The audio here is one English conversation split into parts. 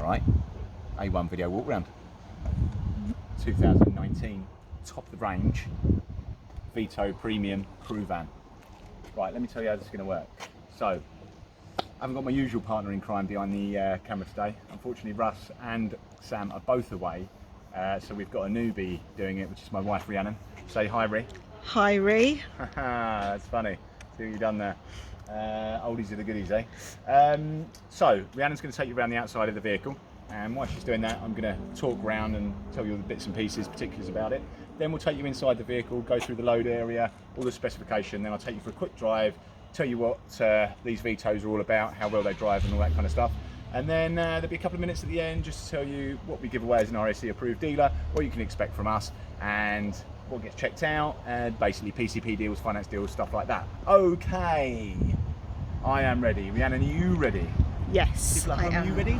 right, A1 video walk round. 2019, top of the range, Vito premium crew van. Right, let me tell you how this is going to work. So, I haven't got my usual partner in crime behind the camera today. Unfortunately, Russ and Sam are both away, so we've got a newbie doing it, which is my wife Rhiannon. Say hi, Rhi. Hi, Rhi. That's funny. See what you've done there. Oldies are the goodies, eh? So, Rhiannon's going to take you around the outside of the vehicle, and while she's doing that, I'm going to talk around and tell you all the bits and pieces, particulars about it. Then we'll take you inside the vehicle, go through the load area, all the specification, then I'll take you for a quick drive, tell you what these Vitos are all about, how well they drive and all that kind of stuff. And then there'll be a couple of minutes at the end just to tell you what we give away as an RAC approved dealer, what you can expect from us, and what gets checked out, and basically PCP deals, finance deals, stuff like that. Okay, I am ready. Rhiannon, are you ready? Yes, People at home, are you ready?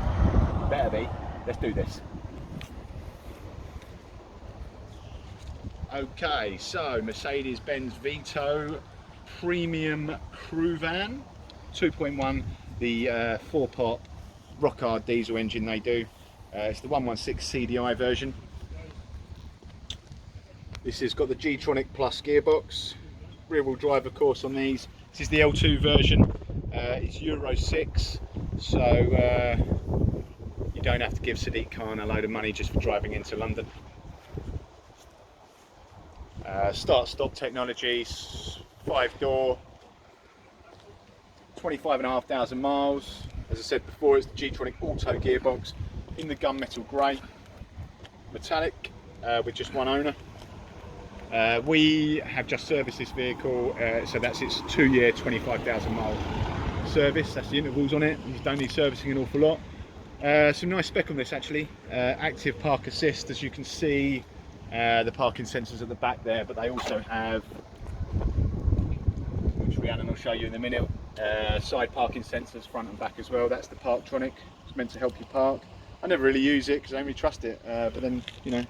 Better be. Let's do this. Okay, so Mercedes-Benz Vito premium crew van, 2.1, the 4-pot rock hard diesel engine they do. It's the 116 CDI version. This has got the G-Tronic Plus gearbox, rear wheel drive of course on these. This is the L2 version, it's Euro 6, so you don't have to give Sadiq Khan a load of money just for driving into London. Start-stop technology, 5-door, 25,500 miles. As I said before, it's the G-Tronic Auto gearbox in the gunmetal grey, metallic, with just one owner. We have just serviced this vehicle, so that's its 2-year, 25,000 mile service. That's the intervals on it. You don't need servicing an awful lot. Some nice spec on this actually. Active park assist, as you can see. The parking sensors at the back there, but they also have, which Rhiannon will show you in a minute, side parking sensors front and back as well. That's the G-Tronic. It's meant to help you park. I never really use it because I don't really trust it, but then, you know,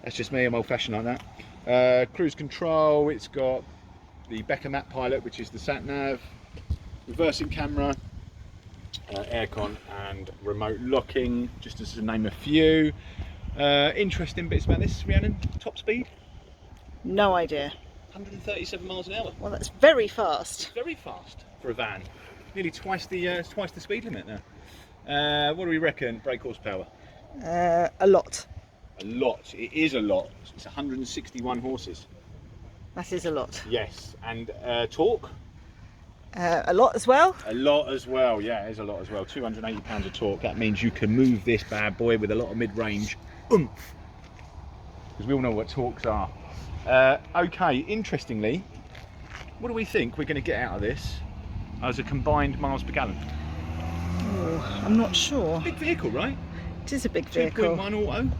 that's just me, I'm old fashioned like that. Cruise control, it's got the Becker Map Pilot, which is the sat nav, reversing camera, aircon and remote locking, just as to name a few. Interesting bits about this, Rhiannon. Top speed? No idea. 137 miles an hour. Well, that's very fast. Very fast for a van. Nearly twice the speed limit now. What do we reckon? Brake horsepower? A lot. A lot. It is a lot. It's 161 horses. That is a lot. Yes. And torque? A lot as well. A lot as well. Yeah, it is a lot as well. 280 pounds of torque. That means you can move this bad boy with a lot of mid-range oomph, because we all know what torques are. Okay, interestingly, what do we think we're going to get out of this as a combined miles per gallon? Oh, I'm not sure. Big vehicle, right? It is a big vehicle. 2.1 auto.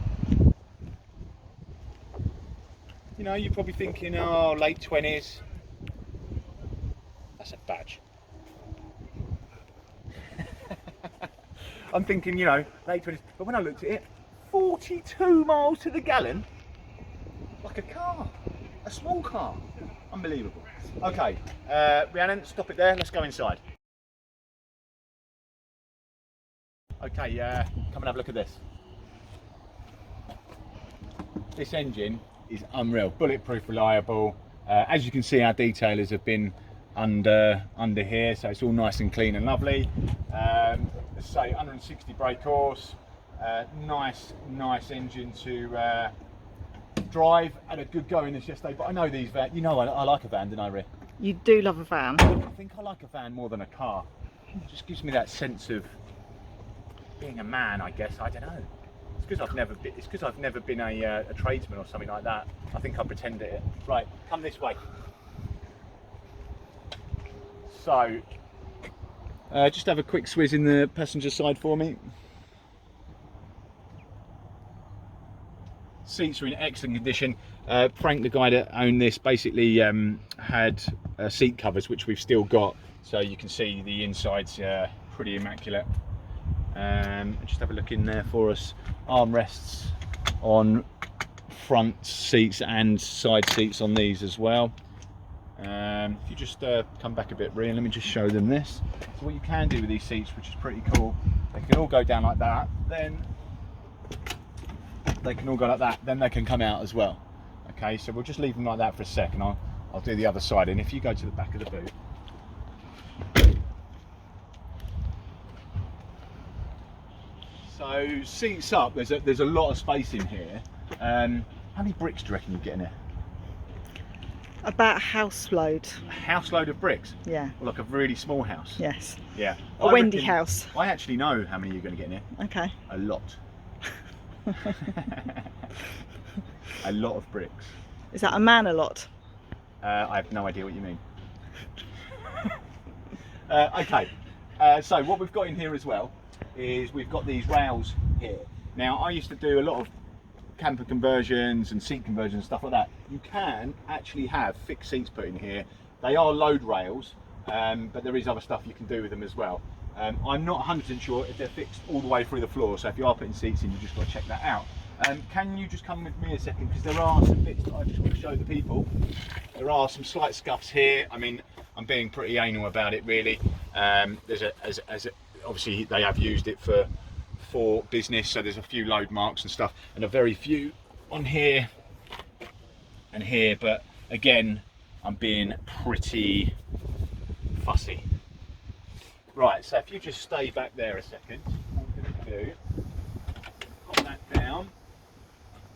You know, you're probably thinking, oh, late 20s. That's a badge. I'm thinking, you know, late 20s, but when I looked at it, 42 miles to the gallon, like a car, a small car, unbelievable. Okay, Rhiannon, stop it there, let's go inside. Okay, come and have a look at this. This engine is unreal, bulletproof, reliable. As you can see, our detailers have been under here, so it's all nice and clean and lovely. Let's say 160 brake horse, nice engine to drive. Had a good go in this yesterday, but I know these vans, you know, I like a van, don't I, Rhi? You do love a van. I think I like a van more than a car. It just gives me that sense of being a man, I guess. I don't know. It's because I've never been a tradesman or something like that. I think I pretend it. Right, come this way. So, just have a quick swizz in the passenger side for me. Seats are in excellent condition. Frank, the guy that owned this, basically had seat covers, which we've still got, so you can see the inside's pretty immaculate. Just have a look in there for us. Armrests on front seats and side seats on these as well. If you just come back a bit, Rhi, and let me just show them this. So what you can do with these seats, which is pretty cool, They can all go down like that. Then they can all go like that. Then they can come out as well. Okay, so we'll just leave them like that for a second. I'll do the other side. And if you go to the back of the boot. So seats up, there's a lot of space in here. How many bricks do you reckon you get in here? About a house load. A house load of bricks? Yeah. Well, like a really small house? Yes. Yeah. A Wendy house. I actually know how many you're going to get in here. Okay. A lot. A lot of bricks. Is that a man a lot? I have no idea what you mean. Okay. So what we've got in here as well is we've got these rails here. Now I used to do a lot of camper conversions and seat conversions and stuff like that. You can actually have fixed seats put in here. They are load rails, but there is other stuff you can do with them as well. I'm not 100% sure if they're fixed all the way through the floor, so if you are putting seats in, you just got to check that out. Can you just come with me a second, because there are some bits that I just want to show the people. There are some slight scuffs here. I mean, I'm being pretty anal about it really. Obviously they have used it for business, so there's a few load marks and stuff, and a very few on here and here, but again, I'm being pretty fussy. Right, so if you just stay back there a second, what I'm going to do, pop that down.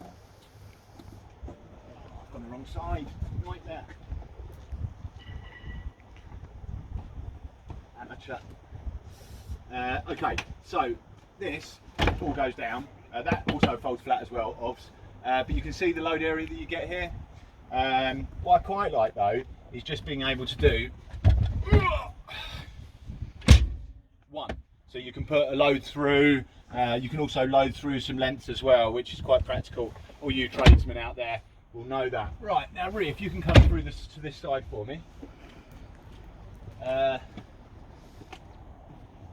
I've gone the wrong side, right there. Amateur. Okay, so this all goes down. That also folds flat as well, obvs. But you can see the load area that you get here. What I quite like though is just being able to do one. So you can put a load through. You can also load through some lengths as well, which is quite practical. All you tradesmen out there will know that. Right, now Rhea, if you can come through this to this side for me.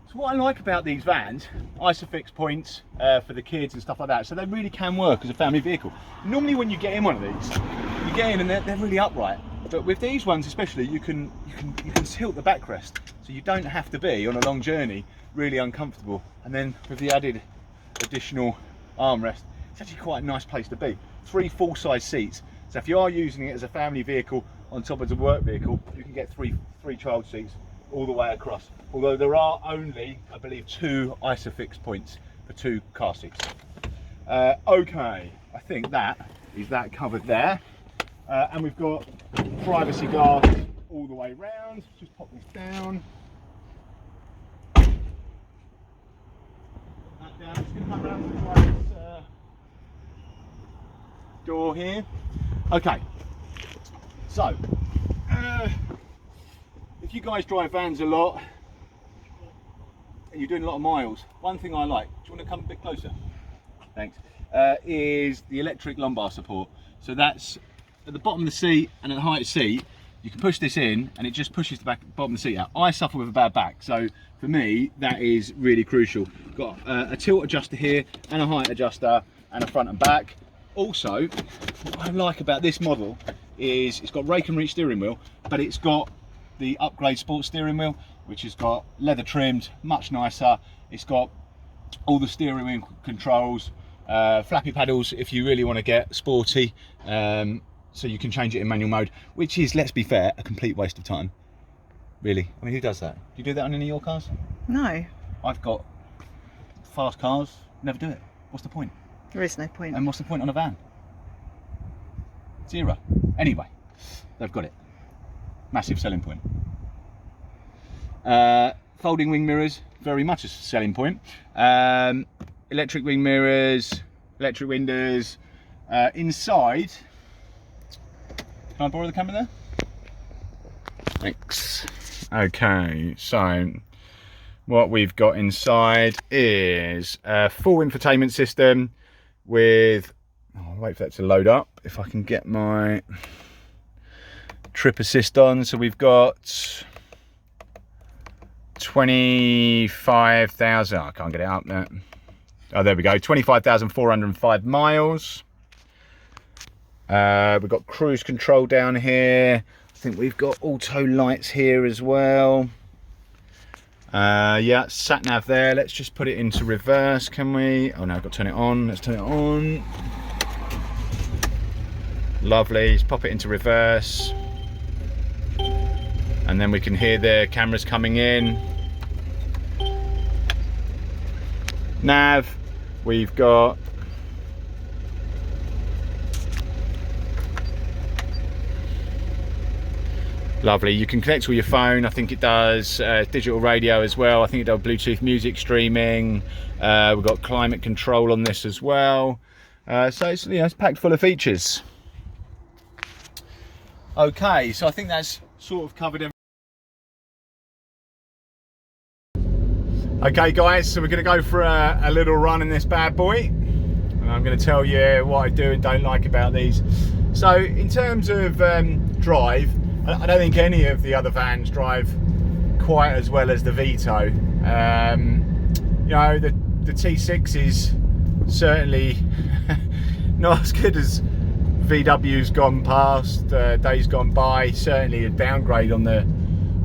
So what I like about these vans, isofix points for the kids and stuff like that, so they really can work as a family vehicle. Normally when you get in one of these, you get in and they're really upright. But with these ones especially, you can tilt the backrest, so you don't have to be on a long journey really uncomfortable. And then with the added additional armrest, it's actually quite a nice place to be. 3 full-size seats, so if you are using it as a family vehicle on top of the work vehicle, you can get three child seats all the way across. Although there are only, I believe, 2 isofix points for 2 car seats. Okay, I think that is that covered there. And we've got privacy glass all the way round. Just pop this down. That down. Just going to come around to the driver's door here. Okay, so if you guys drive vans a lot and you're doing a lot of miles, one thing I like, do you want to come a bit closer? Thanks. Is the electric lumbar support. So that's at the bottom of the seat and at the height of the seat. You can push this in and it just pushes the bottom of the seat out. I suffer with a bad back, so for me that is really crucial. Got a tilt adjuster here and a height adjuster and a front and back. Also, what I like about this model is it's got rake and reach steering wheel, but it's got the upgrade sports steering wheel, which has got leather trimmed, much nicer. It's got all the steering wheel controls, flappy paddles if you really want to get sporty, so you can change it in manual mode, which is, let's be fair, a complete waste of time. Really, I mean, who does that? Do you do that on any of your cars? No. I've got fast cars, never do it. What's the point? There is no point. And what's the point on a van? 0. Anyway, they've got it. Massive selling point. Folding wing mirrors, very much a selling point. Electric wing mirrors, electric windows. Inside, can I borrow the camera there? Thanks. Okay, so what we've got inside is a full infotainment system with, I'll wait for that to load up if I can get my trip assist on. So we've got 25,000, I can't get it up there. Oh, there we go, 25,405 miles. We've got cruise control down here. I think we've got auto lights here as well. Yeah, sat nav there. Let's just put it into reverse, can we? Oh no, I've got to turn it on. Let's turn it on. Lovely. Let's pop it into reverse, and then we can hear the cameras coming in. Nav, we've got lovely. You can connect to your phone. I think it does digital radio as well. I think it does Bluetooth music streaming. We've got climate control on this as well. So it's, you know, it's packed full of features. Okay, so I think that's sort of covered everything. Okay guys, so we're going to go for a little run in this bad boy, and I'm going to tell you what I do and don't like about these. So in terms of drive, I don't think any of the other vans drive quite as well as the Vito. You know, the T6 is certainly not as good as VW's gone past, days gone by. Certainly a downgrade on the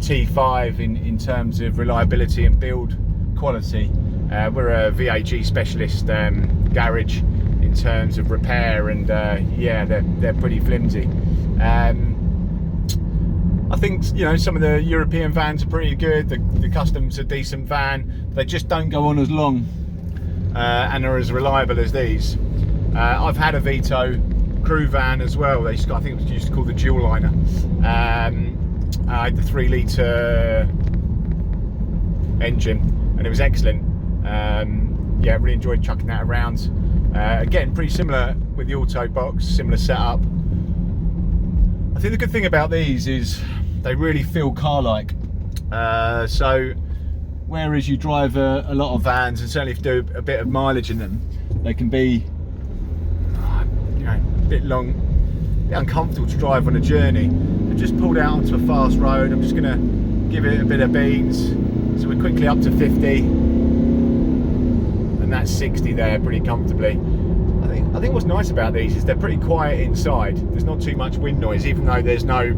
T5 in terms of reliability and build quality. We're a VAG specialist garage in terms of repair, and yeah, they're pretty flimsy. I think, you know, some of the European vans are pretty good. The Custom's a decent van. They just don't go on as long and are as reliable as these. I've had a Vito crew van as well. I think it was used to call the dual liner. I had the 3 litre engine, and it was excellent. Yeah, really enjoyed chucking that around. Again, pretty similar with the auto box, similar setup. I think the good thing about these is they really feel car-like. So whereas you drive a lot of vans, and certainly if you do a bit of mileage in them, they can be, you know, a bit long, a bit uncomfortable to drive on a journey. I've just pulled out onto a fast road. I'm just going to give it a bit of beans. So we're quickly up to 50, and that's 60 there pretty comfortably. I think what's nice about these is they're pretty quiet inside. There's not too much wind noise, even though there's no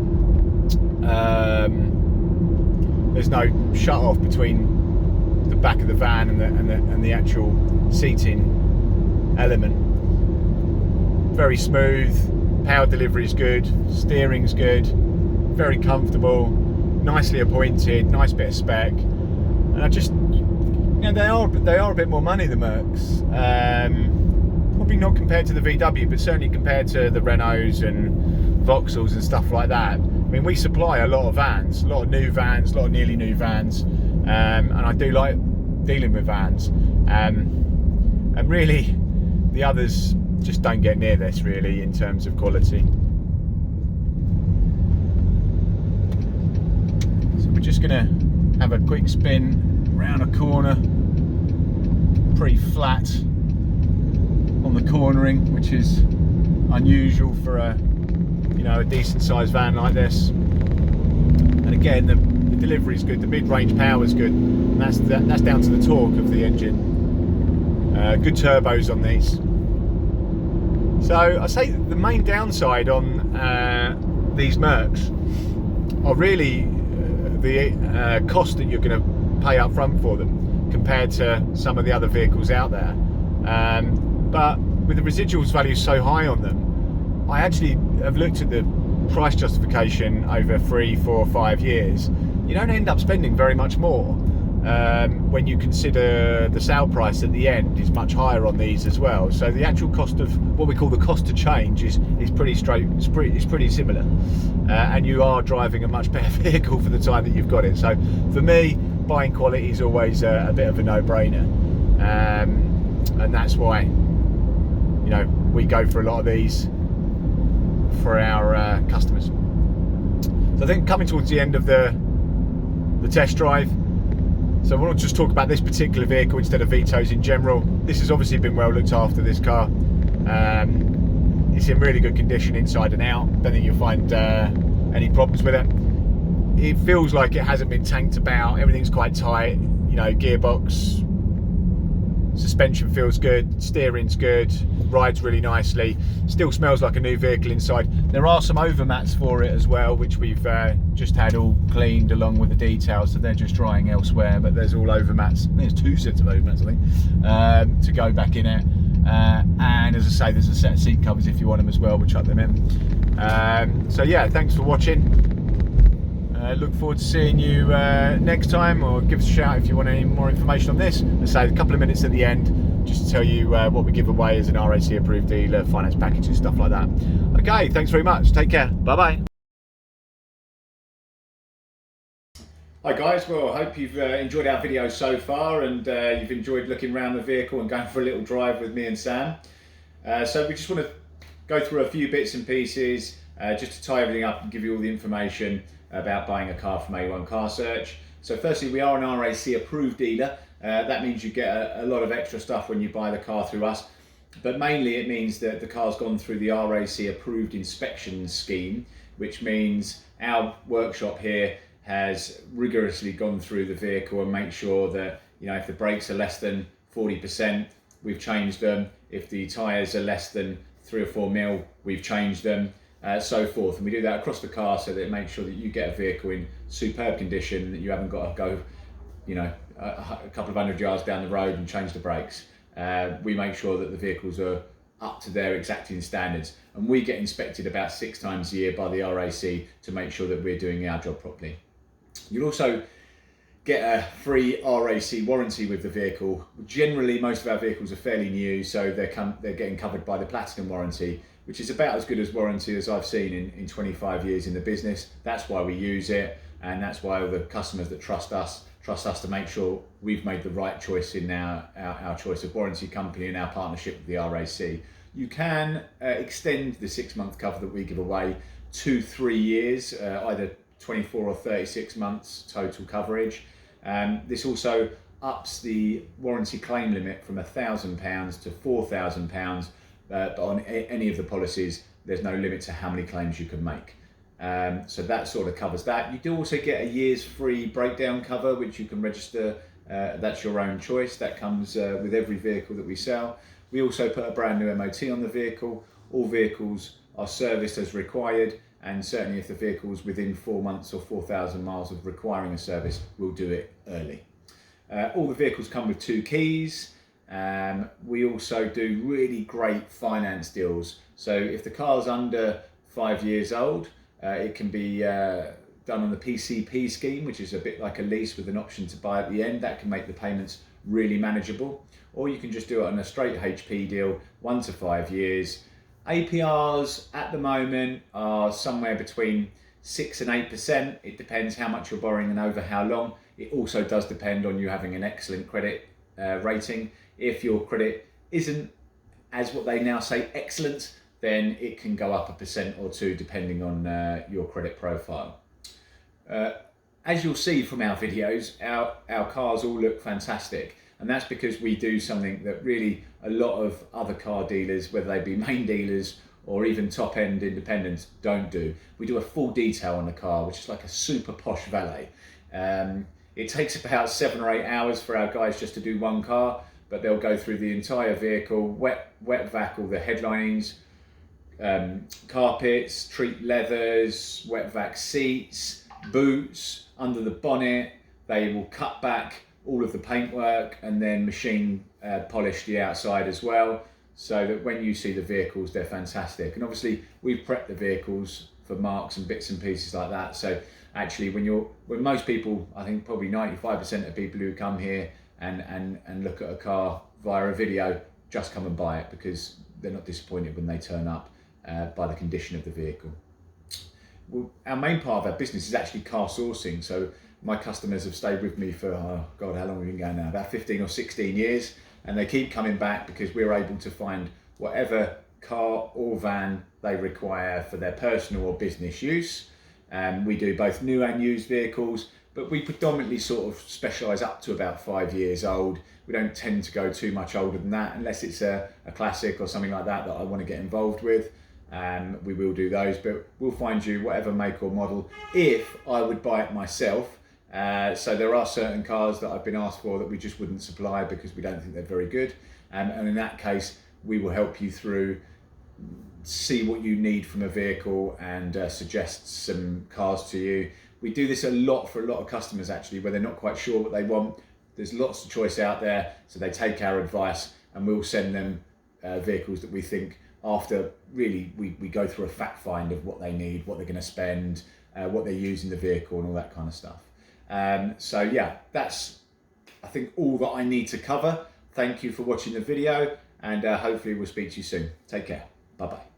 shut off between the back of the van and the actual seating element. Very smooth. Power delivery is good. Steering's good. Very comfortable. Nicely appointed. Nice bit of spec. And I just, you know, they are a bit more money, the Mercs. Probably not compared to the VW, but certainly compared to the Renaults and Vauxhalls and stuff like that. I mean, we supply a lot of vans, a lot of new vans, a lot of nearly new vans, and I do like dealing with vans. And really, the others just don't get near this really in terms of quality. So we're just gonna have a quick spin around a corner, pretty flat on the cornering, which is unusual for a, you know, a decent sized van like this. And again, the delivery is good, the mid-range power is good, and that's down to the torque of the engine. Good turbos on these. So I say the main downside on these Mercs are really the cost that you're going to pay up front for them compared to some of the other vehicles out there. But with the residuals value so high on them, I actually have looked at the price justification over 3, 4, 5 years. You don't end up spending very much more when you consider the sale price at the end is much higher on these as well. So the actual cost of what we call the cost to change is pretty straight. It's pretty similar, and you are driving a much better vehicle for the time that you've got it. So for me, buying quality is always a bit of a no-brainer, and that's why, you know, we go for a lot of these for our customers. So I think coming towards the end of the test drive, so I want to just talk about this particular vehicle instead of Vitos in general. This has obviously been well looked after, this car. It's in really good condition inside and out. Don't think you'll find any problems with it. It feels like it hasn't been tanked about. Everything's quite tight, you know, gearbox suspension feels good, steering's good, rides really nicely, still smells like a new vehicle inside. There are some overmats for it as well, which we've just had all cleaned along with the details, so they're just drying elsewhere, but there's all overmats. There's 2 sets of overmats, I think, to go back in it. And as I say, there's a set of seat covers if you want them as well, we'll chuck them in. So yeah, thanks for watching. Look forward to seeing you next time, or give us a shout if you want any more information on this. Let's say a couple of minutes at the end just to tell you what we give away as an RAC approved dealer, finance package and stuff like that. Okay, thanks very much. Take care. Bye bye. Hi guys, well I hope you've enjoyed our video so far, and you've enjoyed looking around the vehicle and going for a little drive with me and Sam. So we just want to go through a few bits and pieces just to tie everything up and give you all the information about buying a car from A1 Car Search. So firstly, we are an RAC approved dealer. That means you get a lot of extra stuff when you buy the car through us, but mainly it means that the car's gone through the RAC approved inspection scheme, which means our workshop here has rigorously gone through the vehicle and make sure that, you know, if the brakes are less than 40%, we've changed them. If the tyres are less than 3 or 4 mil, we've changed them. So forth, and we do that across the car so that it makes sure that you get a vehicle in superb condition, that you haven't got to go, you know, a couple of 100 yards down the road and change the brakes. We make sure that the vehicles are up to their exacting standards, and we get inspected about 6 times a year by the RAC to make sure that we're doing our job properly. You'll also get a free RAC warranty with the vehicle. Generally, most of our vehicles are fairly new, so they're getting covered by the Platinum warranty, which is about as good as warranty as I've seen in 25 years in the business. That's why we use it, and that's why the customers that trust us to make sure we've made the right choice in our choice of warranty company and our partnership with the RAC. You can extend the 6-month cover that we give away to 3 years, either 24 or 36 months total coverage. This also ups the warranty claim limit from £1,000 to £4,000. But on any of the policies, there's no limit to how many claims you can make. So that sort of covers that. You do also get a year's free breakdown cover, which you can register. That's your own choice. That comes with every vehicle that we sell. We also put a brand new MOT on the vehicle. All vehicles are serviced as required, and certainly if the vehicle's within 4 months or 4,000 miles of requiring a service, we'll do it early. All the vehicles come with 2 keys. We also do really great finance deals. So if the car's under 5 years old, it can be done on the PCP scheme, which is a bit like a lease with an option to buy at the end. That can make the payments really manageable. Or you can just do it on a straight HP deal, 1 to 5 years. APRs at the moment are somewhere between 6 and 8%. It depends how much you're borrowing and over how long. It also does depend on you having an excellent credit rating. If your credit isn't, as what they now say, excellent, then it can go up 1% or 2% depending on your credit profile. As you'll see from our videos, our cars all look fantastic, and that's because we do something that really a lot of other car dealers, whether they be main dealers or even top-end independents, don't do. We do a full detail on the car, which is like a super posh valet. It takes about 7 or 8 hours for our guys just to do one car, but they'll go through the entire vehicle, wet vac all the headlinings, carpets, treat leathers, wet vac seats, boots, under the bonnet. They will cut back all of the paintwork and then machine polish the outside as well, so that when you see the vehicles, they're fantastic. And obviously we've prepped the vehicles for marks and bits and pieces like that. So actually when most people, I think probably 95% of people who come here and look at a car via a video just come and buy it, because they're not disappointed when they turn up by the condition of the vehicle. Well, our main part of our business is actually car sourcing. So my customers have stayed with me for, oh God, how long have we been going now? About 15 or 16 years. And they keep coming back because we're able to find whatever car or van they require for their personal or business use. We do both new and used vehicles, but we predominantly sort of specialise up to about 5 years old. We don't tend to go too much older than that, unless it's a classic or something like that I want to get involved with. We will do those, but we'll find you whatever make or model. If I would buy it myself, So there are certain cars that I've been asked for that we just wouldn't supply because we don't think they're very good. And in that case, we will help you through, see what you need from a vehicle and suggest some cars to you. We do this a lot for a lot of customers actually, where they're not quite sure what they want. There's lots of choice out there, so they take our advice and we'll send them vehicles that we think, after really we go through a fact find of what they need, what they're going to spend, what they use in the vehicle and all that kind of stuff. So yeah, that's I think all that I need to cover. Thank you for watching the video, and hopefully we'll speak to you soon. Take care. Bye bye.